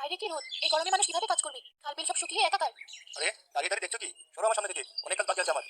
বাইরে কি রোদ, এই গরমে মানুষ কিভাবে কাজ করবে? খাল বিল সব শুকিয়ে একাকার। আরে দাঁড়িয়ে দাঁড়িয়ে দেখছো কি? সরো আমার সামনে থেকে, অনেক কাজ বাকি আছে আমার।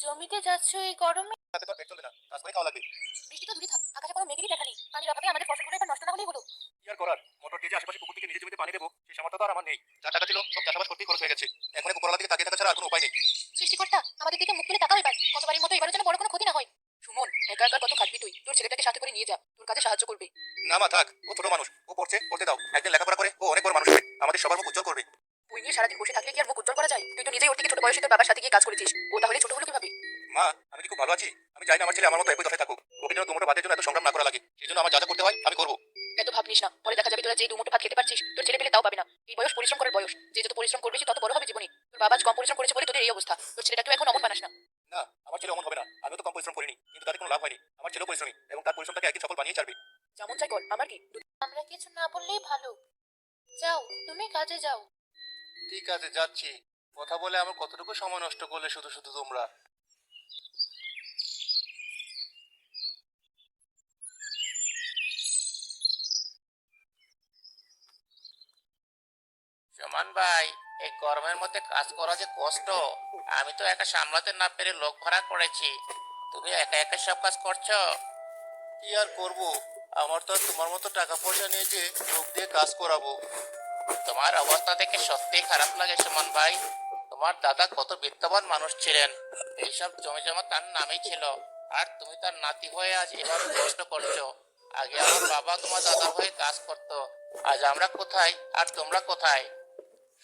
জমিতে যাচ্ছ এই গরমে? হাতে তো আর পেট চলবে না, কাজ করে খাওয়া লাগবে। বৃষ্টি তো দূরে থাক, আকাশে কোনো মেঘেরই দেখা নেই। পানির অভাবে আমাদের ফসলগুলো এবার নষ্ট না হলেই হলো। কি আর করার, মোটর দিয়ে যে আশেপাশে পুকুর থেকে নিজে জমিতে পানি দেবো সেই সামর্থ্য তো আর আমার নেই। যা টাকা ছিল সব চাষাবাদ করতেই খরচ হয়ে গেছে। এখন এক উপরওয়ালা দিকে তাকিয়ে থাকা ছাড়া আর কোনো উপায় নেই। সৃষ্টিকর্তা, আমাদের দিকে মুখ তুলে তাকাও এবার। গতবারের মতো এবারের যেন বড় কোনো ক্ষতি না হয়। সুমন, একা একা কত খাটবি তুই? তোর ছেলেটাকে সাথে করে নিয়ে যা, তোর কাজে সাহায্য করবে। না মা থাক, ও ছোট মানুষ, ও পড়ছে, পড়তে দাও। একদিন লেখাপড়া করে ও অনেক বড় মানুষ হবে, আমাদের সবার মুখ উজ্জ্বল করবে। তুই নিয়ে সারাদিন বসে থাকলে কি আর মুখ উজ্জ্বল করা যায়? তুই তো নিজেই ওর থেকে ছোট বয়সে তোর বাবার সাথে গিয়ে কাজ করেছিস, ও তাহলে ছোট হলো কিভাবে? মা আমি কি খুব ভালো আছি? আমি চাই না আমার ছেলে আমার মতো একই দশায় থাকুক। ওকে যেন দুমুঠো ভাতের জন্য এত সংগ্রাম না করা লাগে। সেই জন্য আমার যা যা করতে হয় আমি করবো। এত ভাবনিস না, পরে দেখা যাবে তোরা যে দুমুঠো ভাত খেতে পারছিস তোর ছেলে পেলে তাও পাবে না। এই বয়স পরিশ্রম করার বয়স, যে যত পরিশ্রম করবে সে তত বড় হবে জীবনে। তোর বাবা আজ কম পরিশ্রম করেছে বলে তোদের এই অবস্থা। তোর ছেলেটাকেও এখন অমন বানাস না। না আমার ছেলে অমন হবে না, আমিও তো কম পরিশ্রম করিনি, কিন্তু তাতে কোনো লাভ হয়নি। আমার ছেলেও পরিশ্রমী এবং তার পরিশ্রমটাকে একদিন সফল বানিয়ে ছাড়বে। যেমন চাই কর, আমার কি? আমরা কিছু না বললেই ভালো। যাও, তুমি কাজে যাও। ঠিক আছে যাচ্ছি। কথা বলে আমার কতটুকু সময় নষ্ট করলে শুধু শুধু তোমরা। সুমন ভাই, এই গরমের মধ্যে কাজ করা যে কষ্ট। আমি তো একা সামলাতে না পেরে লোক ভাড়া করেছি। তুমি একা একা সব কাজ করছো? কি আর করবো, আমার তো আর তোমার মতো টাকা পয়সা নেই যে লোক দিয়ে কাজ করাবো। তোমার অবস্থা দেখে সত্যিই খারাপ লাগে সুমন ভাই। তোমার দাদা কত বিত্তবান মানুষ ছিলেন, এইসব জমি জমা তার নামেই ছিল। আর তুমি তার নাতি হয়ে আজ এভাবে কষ্ট করছো। আগে আমার বাবা তোমার দাদার হয়ে কাজ করতো। আজ আমরা কোথায় আর তোমরা কোথায়?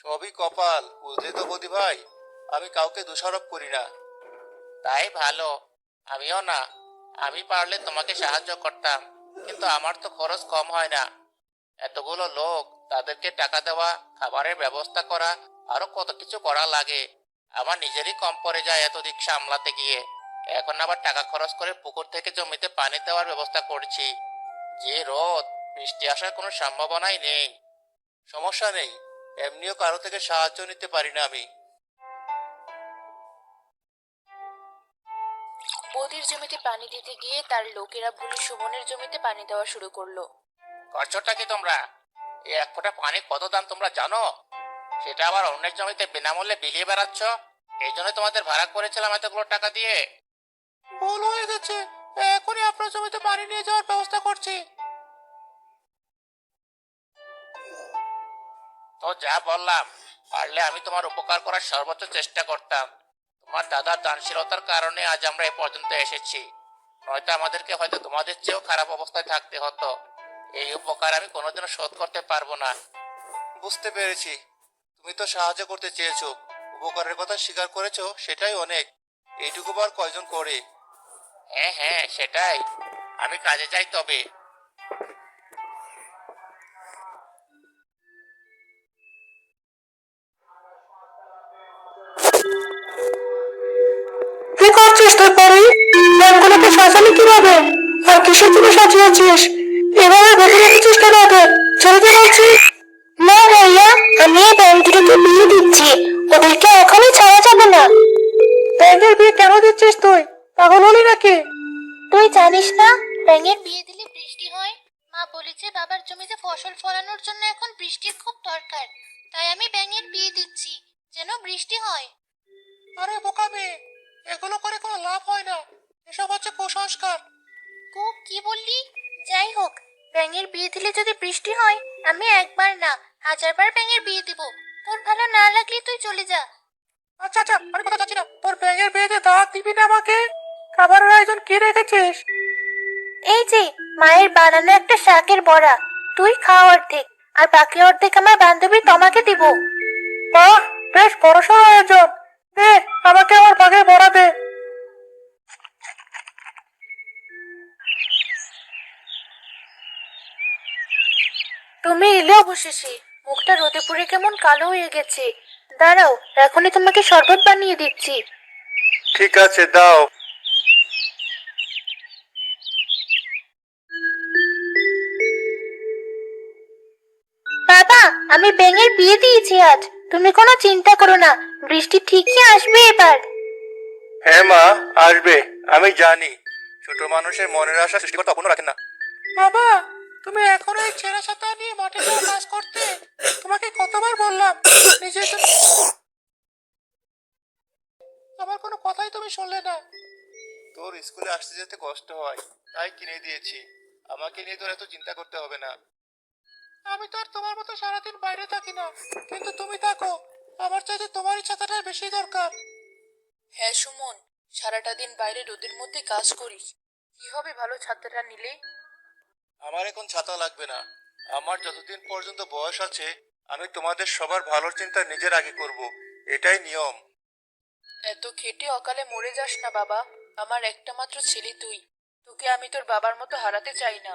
সবই কপাল, বুঝলি তো বৌদি ভাই। আমি কাউকে দোষারোপ করি না। তাই ভালো। আমিও না। আমি পারলে তোমাকে সাহায্য করতাম, কিন্তু আমার তো খরচ কম হয় না। এতগুলো লোক, তাদেরকে টাকা দেওয়া, খাবারের ব্যবস্থা করা, আরো কত কিছু করা লাগে। আমার নিজেরই কম পড়ে যায় এত দিক সামলাতে গিয়ে। এখন আবার টাকা খরচ করে পুকুর থেকে জমিতে পানি দেওয়ার ব্যবস্থা করছি। যে রোদ, বৃষ্টি আসার কোনো সম্ভাবনাই নেই। সমস্যা নেই, এমনিও কারো থেকে সাহায্য নিতে পারি না আমি। বৌদির জমিতে পানি দিতে গিয়ে তার লোকেরা ভুলে সুমনের জমিতে পানি দেওয়া শুরু করলো। করছোটা কি তোমরা? এই এক ফোঁটা পানি কত দাম তোমরা জানো? সেটা আবার অন্যের জমিতে বিনামূল্যে বিলিয়ে বেড়াচ্ছ। এই জন্য তোমাদের ভাড়া করেছিলাম এতগুলো টাকা দিয়ে। ভুল হয়ে গেছে, এখনই আপনার জমিতে পানি নিয়ে যাওয়ার ব্যবস্থা করছি। তো যা বললাম, পারলে আমি তোমার উপকার করার সর্বোচ্চ চেষ্টা করতাম। তোমার দাদার দানশীলতার কারণে আজ আমরা এ পর্যন্ত এসেছি। নয়তো আমাদেরকে হয়তো তোমাদের চেয়েও খারাপ অবস্থায় থাকতে হতো। এই উপকার আমি কোনোদিনও শোধ করতে পারবো না। বুঝতে পেরেছি, তুমি তো সাহায্য করতে চেয়েছো, উপকারের কথা স্বীকার করেছো, সেটাই অনেক। এইটুকু বার কয়জন করে। হ্যাঁ হ্যাঁ, সেটাই। আমি কাজে যাই তবে। কি করছিস তুই পরি? ব্যাগগুলোকে সাজালি কিভাবে? আর কিসের জন্য সাজিয়েছিস? এভাবে বেঁধে রেখেছিস কেন ওকে? ছেড়ে দে বলছি। না ভাইয়া, আমি এই ব্যাগ দুটোকে বিয়ে দিচ্ছি। ওদেরকে এখনই ছাড়া যাবে না। ব্যাঙের বিয়ে কেন দিচ্ছিস তুই? পাগল হলি নাকি? তুই জানিস না, ব্যাঙের বিয়ে দিলে বৃষ্টি হয়। মা বলেছে বাবার জমিতে ফসল ফলানোর জন্য এখন বৃষ্টির খুব দরকার। তাই আমি ব্যাঙের বিয়ে দিচ্ছি, যেন বৃষ্টি হয়। আরে বোকা মেয়ে, এগুলো করে কোনো লাভ হয় না, এসব হচ্ছে কুসংস্কার। কি বললি? যাই হোক, ব্যাঙের বিয়ে দিলে যদি বৃষ্টি হয়, আমি একবার না 1000বার ব্যাঙের বিয়ে দিব। তোর ভালো না লাগলে তুই চলে যা। আচ্ছা আচ্ছা, আমি কথা চাচ্ছি না। তোর ব্যাঙের বিয়েতে দাওয়াত দিবি না আমাকে? খাবারের আয়োজন কি রেখেছিস? এই যে মায়ের বানানো একটা শাকের বড়া, তুই খা অর্ধেক, আর বাকি অর্ধেক আমার বান্ধবী তোমাকে দিব। বাহ, বেশ বড়সড় আয়োজন। দে, আমাকে আমার ভাগে বড়া দে। তুমি এলে অবশেষে। মুখটা রোদে পুড়ে কেমন কালো হয়ে গেছে। দাঁড়াও, এখনই তোমাকে শরবত বানিয়ে দিচ্ছি। ঠিক আছে দাও। বাবা, আমি ব্যাঙের বিয়ে দিয়েছি আজ। তুমি কোনো চিন্তা করো না, বৃষ্টি ঠিকই আসবে এবার। হ্যাঁ মা, আসবে, আমি জানি। ছোট মানুষের মনের আশা সৃষ্টিকর্তা অপূর্ণ রাখেন না। বাবা, তুমি এখনো এই ছেঁড়া ছাতা নিয়ে মাঠে যাওয়া কাজ করতে? স্কুলে আসতে যেতে কষ্ট হয়, তাই কিনে দিয়েছি। আমাকে নিয়ে তোর এত চিন্তা করতে হবে না। আমি তো আর তোমার মতো সারাদিন বাইরে থাকি না, কিন্তু তুমি থাকো। আমার চাইতে তোমারই ছাতাটাই বেশি দরকার। হ্যাঁ সুমন, সারাটা দিন বাইরে রোদের মধ্যে কাজ করিস, কি হবে ভালো ছাত্রটা নিলে? আমার এখন ছাতা লাগবে না। আমার যতদিন পর্যন্ত বয়স আছে, আমি তোমাদের সবার ভালোর চিন্তা নিজের আগে করব। এটাই নিয়ম। এত খেটে অকালে মরে যাস না বাবা, আমার একটা মাত্র ছেলে তুই, তোকে আমি তোর বাবার মতো হারাতে চাই না।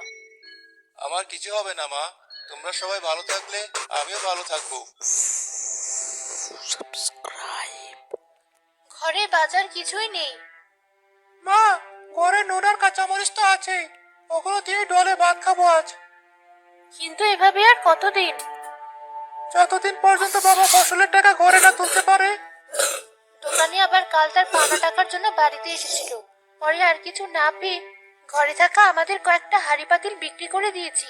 আমার কিছু হবে না মা, তোমরা সবাই ভালো থাকলে আমিও ভালো থাকবো। ঘরে বাজার কিছুই নেই। মা, ঘরে নুন আর কাঁচামরিচ তো আছে, ওগুলো দিয়ে ডলে ভাত খাবো আজ। কিন্তু এভাবে আর কতদিন? যতদিন পর্যন্ত বাবা ফসলের টাকা ঘরে না তুলতে পারে। দোকানে আবার কাল তার পাওনা টাকার জন্য বাড়িতে এসেছিল। পরে আর কিছু না পেয়ে ঘরে থাকা আমাদের কয়েকটা হাঁড়ি পাতিল বিক্রি করে দিয়েছি।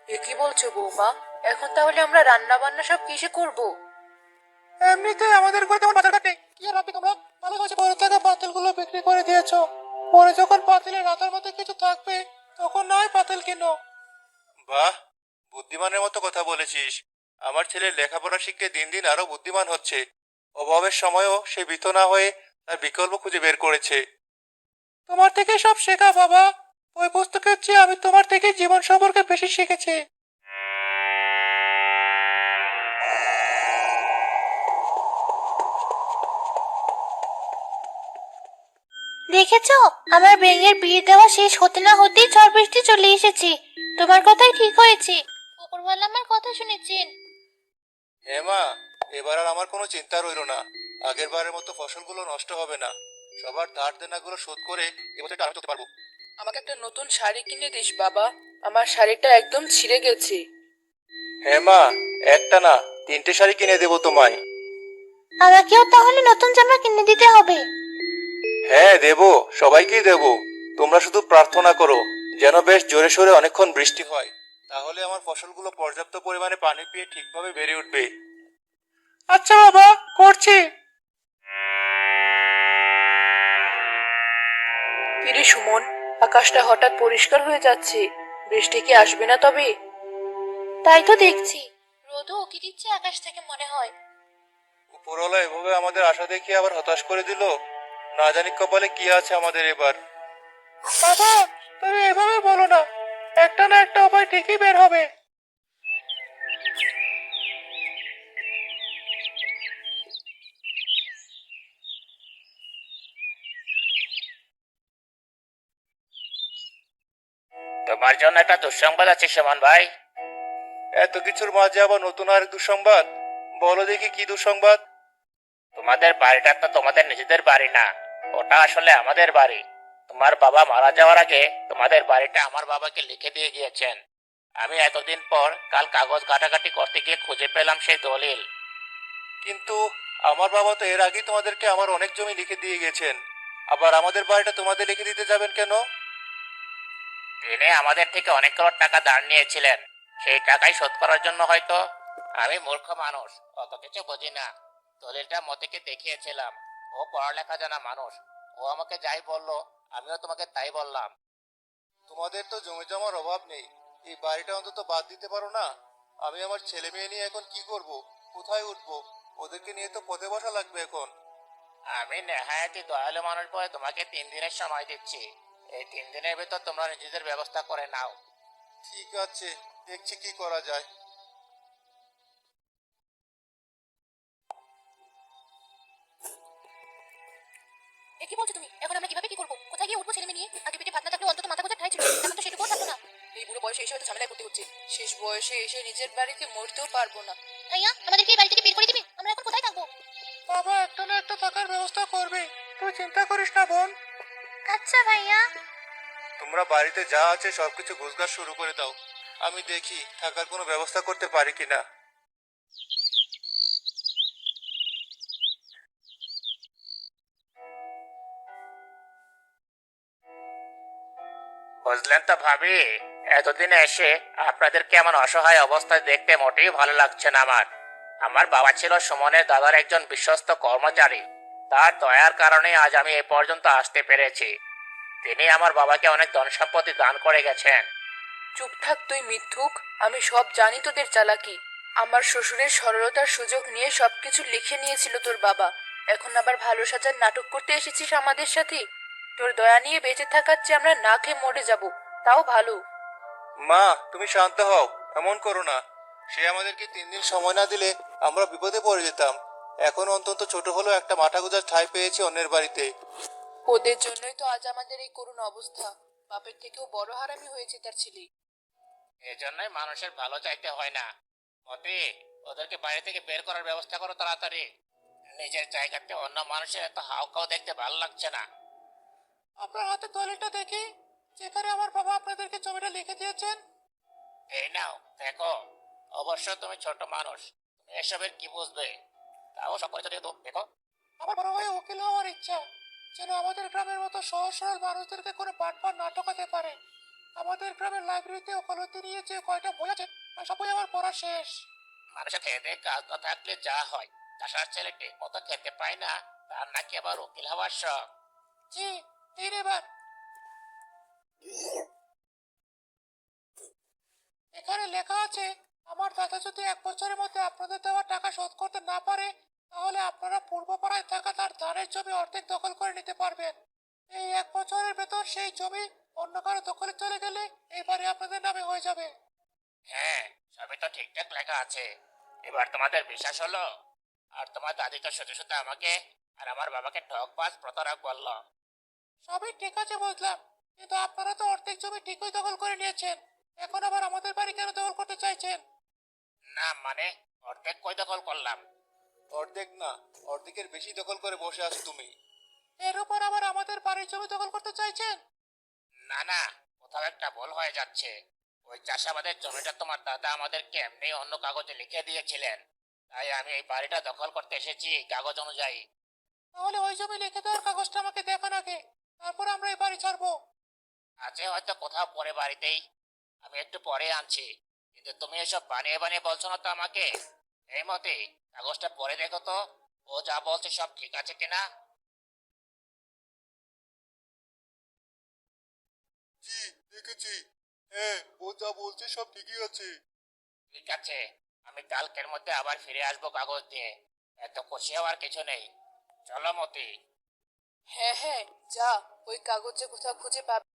এ কি বলছো বৌমা, এখন তাহলে আমরা রান্না বান্না সব কিসে করব? এমনিতে আমাদের ঘরে তেমন বাজার ঘাট নেই। কি আর রাখি তোমরা, ভালো হয়েছে ঘরে থাকা পাতিলগুলো বিক্রি করে দিয়েছো। পরে যখন পাতিলের রাতার মধ্যে কিছু থাকবে, তখন নয় পাতিল কিনো। বাহ, বুদ্ধিমানের মতো কথা বলেছিস। আমার ছেলের লেখাপড়া শিখে দিন দিন আরো বুদ্ধিমান হচ্ছে। অভাবের সময়ও সে ভীত না হয়ে তার বিকল্প খুঁজে বের করেছে। তোমার থেকে সব শেখা বাবা। ওই পুস্তকের চেয়ে আমি তোমার থেকে জীবন সম্পর্কে বেশি শিখেছি। দেখেছো, আমার ব্যাঙের বিয়ে দেওয়া শেষ হতে না হতেই ঝড় বৃষ্টি চলে এসেছে। তোমার কথাই ঠিক হয়েছে, উপরওয়ালা আমার কথা শুনেছেন। হ্যাঁ মা, এবার আর আমার কোনো চিন্তা রইলো না। আগের বারের মতো ফসলগুলো নষ্ট হবে না। সবার ধার দেনাগুলো শোধ করে এবছরটা আমি চলতে পারবো। আমাকে একটা নতুন শাড়ি কিনে দিস বাবা, আমার শাড়িটা একদম ছিঁড়ে গেছে। হ্যাঁ মা, একটা না 3টে শাড়ি কিনে দেবো তোমায়। আমাকেও তাহলে নতুন জামা কিনে দিতে হবে। হ্যাঁ দেবো, সবাইকেই দেবো। তোমরা শুধু প্রার্থনা করো যেন বেশ জোরে সোরে অনেকক্ষণ বৃষ্টি হয়। তাহলে আমার ফসলগুলো পর্যাপ্ত পরিমাণে পানি পেয়ে ঠিকভাবে বেড়ে উঠবে। আচ্ছা বাবা, করছি। কিরে সুমন, আকাশটা হঠাৎ পরিষ্কার হয়ে যাচ্ছে, বৃষ্টি কি আসবে না তবে? তাই তো দেখছি, রোদও উকি দিচ্ছে আকাশ থেকে মনে হয়। উপরওয়ালা এভাবে আমাদের আশা দেখিয়ে আবার হতাশ করে দিল। না জানি কপালে কি আছে আমাদের এবার। বাবা, তুমি এভাবে বলো না, একটা না একটা উপায় ঠিকই বের হবে। তোমার জন্য একটা দুঃসংবাদ আছে সুমন ভাই। এত কিছুর মাঝে আবার নতুন আর দুঃসংবাদ? বলো দেখি কি দুঃসংবাদ। তোমাদের বাড়িটা তো তোমাদের নিজেদের বাড়ি না, ওটা আসলে আমাদের বাড়ি। তোমার বাবা মারা যাওয়ার আগে তোমাদের বাড়িটা আমার বাবাকে লিখে দিয়ে গিয়েছেন। আমি এতদিন পর কাল কাগজ ঘাটাঘাটি করতে গিয়ে খুঁজে পেলাম সেই দলিল। কিন্তু আমার বাবা তো এর আগেই তোমাদেরকে আমার অনেক জমি লিখে দিয়ে গেছেন। আবার আমাদের বাড়িটা তোমাদের লিখে দিতে যাবেন কেন? তিনি আমাদের থেকে অনেক করোড় টাকা ধার নিয়েছিলেন, সেই টাকাই শোধ করার জন্য হয়তো। আমি মূর্খ মানুষ, অত কিছু বুঝি না। দলিলটা মতিকে দেখিয়েছিলাম, ও পড়ালেখা জানা মানুষ। ও আমাকে যাই বললো আমিও তোমাকে তাই বললাম। তোমাদের তো জমি জমার অভাব নেই, এই বাড়িটা অন্তত বাদ দিতে পারো না? আমি আমার ছেলে মেয়ে নিয়ে এখন কি করব, কোথায় উঠবো? ওদেরকে নিয়ে তো পথে বসা লাগবে এখন। আমি নেহায়াতি দয়ালু মানুষ বলে তোমাকে 3 দিনের সময় দিচ্ছি। এই 3 দিনের ভেতর তোমরা নিজেদের ব্যবস্থা করে নাও। ঠিক আছে, দেখছি কি করা যায়। এ কি বলছো তুমি? এখন আমরা কিভাবে কি করবো? কোথায় গিয়ে উঠবো ছেলে মেয়ে নিয়ে? আগে পেটে ভাত না থাকলে অন্তত মাথা গোজার ঠাঁই ছিল, এখন তো সেটুকুও থাকলো না। এই বুড়ো বয়সে এসে হয়তো ঝামেলা করতে হচ্ছে, শেষ বয়সে এসে নিজের বাড়িতে মরতেও পারবো না। ভাইয়া, আমাদেরকে এই বাড়ি থেকে বের করে দিবে? আমরা এখন কোথায় থাকবো? বাবা একটা না একটা থাকার ব্যবস্থা করবে, তুই চিন্তা করিস না বোন। আচ্ছা ভাইয়া। তোমরা বাড়িতে যা আছে সবকিছু গোছগাছ শুরু করে দাও, আমি দেখি থাকার কোনো ব্যবস্থা করতে পারি কিনা। বুঝলেন তো ভাবি, এতদিনে এসে আপনাদেরকে এমন অসহায় অবস্থায় দেখতে মোটেই ভালো লাগছে না আমার। আমার বাবা ছিল সুমনের দাদার একজন বিশ্বস্ত কর্মচারী। তার দয়ার কারণে আজ আমি এ পর্যন্ত আসতে পেরেছি। তিনি আমার বাবাকে অনেক ধন সম্পত্তি দান করে গেছেন। চুপ থাক তুই মিথ্যুক। আমি সব জানি তোদের চালাকি। আমার শ্বশুরের সরলতার সুযোগ নিয়ে সবকিছু লিখে নিয়েছিল তোর বাবা। এখন আবার ভালো সাজার নাটক করতে এসেছিস আমাদের সাথে। তোর দয়া নিয়ে বেঁচে থাকার চেয়ে আমরা না খেয়ে মরে যাব, তাও ভালো। মা, তুমি শান্ত হও, এমন করো না। সে আমাদেরকে 3 দিন সময় না দিলে আমরা বিপদে পড়ে যেতাম। এখন অন্তত ছোট হলেও একটা মাথা গোঁজার ঠাঁই পেয়েছি অন্যের বাড়িতে। ওদের জন্যই তো আজ আমাদের এই করুণ অবস্থা। বাপের থেকেও বড় হারামি হয়েছে তার ছেলে। এজন্যই মানুষের ভালো চাইতে হয় না। মতি, ওদেরকে বাইরে থেকে বের করার ব্যবস্থা করো তাড়াতাড়ি। নিজের জায়গাতে অন্য মানুষের এত হাউকাও দেখতে ভালো লাগছে না। আপনার হাতে দলিলটা দেখি, যেখানে আমার বাবা আপনাদেরকে জমিটা লিখে দিয়েছেন। এই নাও দেখো। অবশ্য তুমি ছোট মানুষ, তুমি এসবের কি বুঝবে? তাও সব পরিচয় দিয়ে তো দেখো। আমার বড় ভাই উকিল হওয়ার ইচ্ছা, যেন আমাদের গ্রামের মতো সহজ সরল মানুষদেরকে কোনো বাটপার না ঠকাতে পারে। আমাদের গ্রামের লাইব্রেরিতে ওকালতি নিয়ে যে কয়টা বই আছে, সব বই আমার পড়া শেষ। মানুষের খেতে কাজ না থাকলে যা হয়, চাষার ছেলে ঠিক মতো খেতে পায় না, তার নাকি আবার উকিল হওয়ার শখ। জি, দিন এবার। এখানে লেখা আছে, আমার দাদা যদি 1 বছরের মধ্যে আপনাদের দেওয়া টাকা শোধ করতে না পারে, তাহলে আপনারা পূর্বপাড়ায় থাকা তার ধানের জমি অর্ধেক দখল করে নিতে পারবেন। এই 1 বছরের ভেতর সেই জমি অন্য কারো দখলে চলে গেলে এই বাড়ি আপনাদের নামে হয়ে যাবে। হ্যাঁ, সবই তো ঠিকঠাক লেখা আছে। এবার তোমাদের বিশ্বাস হলো? আর তোমার দাদি তো শুধু শুধু আমাকে আর আমার বাবাকে ঠকবাজ প্রতারক বললো। সবই ঠিক আছে বুঝলাম, কিন্তু আপনারা তো অর্ধেক জমি ঠিকই দখল করে নিয়েছেন। এখন আবার আমাদের বাড়ি কেন দখল করতে চাইছেন? না মানে, অর্ধেক কই দখল করলাম? অর্ধেক না, অর্ধেকের বেশি দখল করে বসে আছো তুমি। এর উপর আবার আমাদের বাড়ির জমি দখল করতে চাইছেন? না না, কোথাও একটা ভুল হয়ে যাচ্ছে। ওই চাষাবাদের জমিটা তোমার দাদা আমাদেরকে এমনি অন্য কাগজে লিখে দিয়েছিলেন, তাই আমি এই বাড়িটা দখল করতে এসেছি কাগজ অনুযায়ী। তাহলে ওই জমি লিখে দেওয়ার কাগজটা আমাকে দেখান আগে, তারপর আমরা এই বাড়ি ছাড়বো। আছে হয়তো কোথাও পরে বাড়িতেই, আমি একটু পরে আনছি। কিন্তু তুমি এসব বানিয়ে বানিয়ে বলছো না তো আমাকে। এই মতে কাগজটা পরে দেখো তো, ও যা বলছে সব ঠিক আছে কিনা। জি, দেখেছি। হ্যাঁ, ও যা বলছে সব ঠিকই আছে। ঠিক আছে, আমি কালকের মধ্যে আবার ফিরে আসবো কাগজ দিয়ে। এত খুশি হওয়ার কিছু নেই। চলো মতি। হ্যাঁ হ্যাঁ, যা। ওই কাগজে কোথাও খুঁজে পাবে।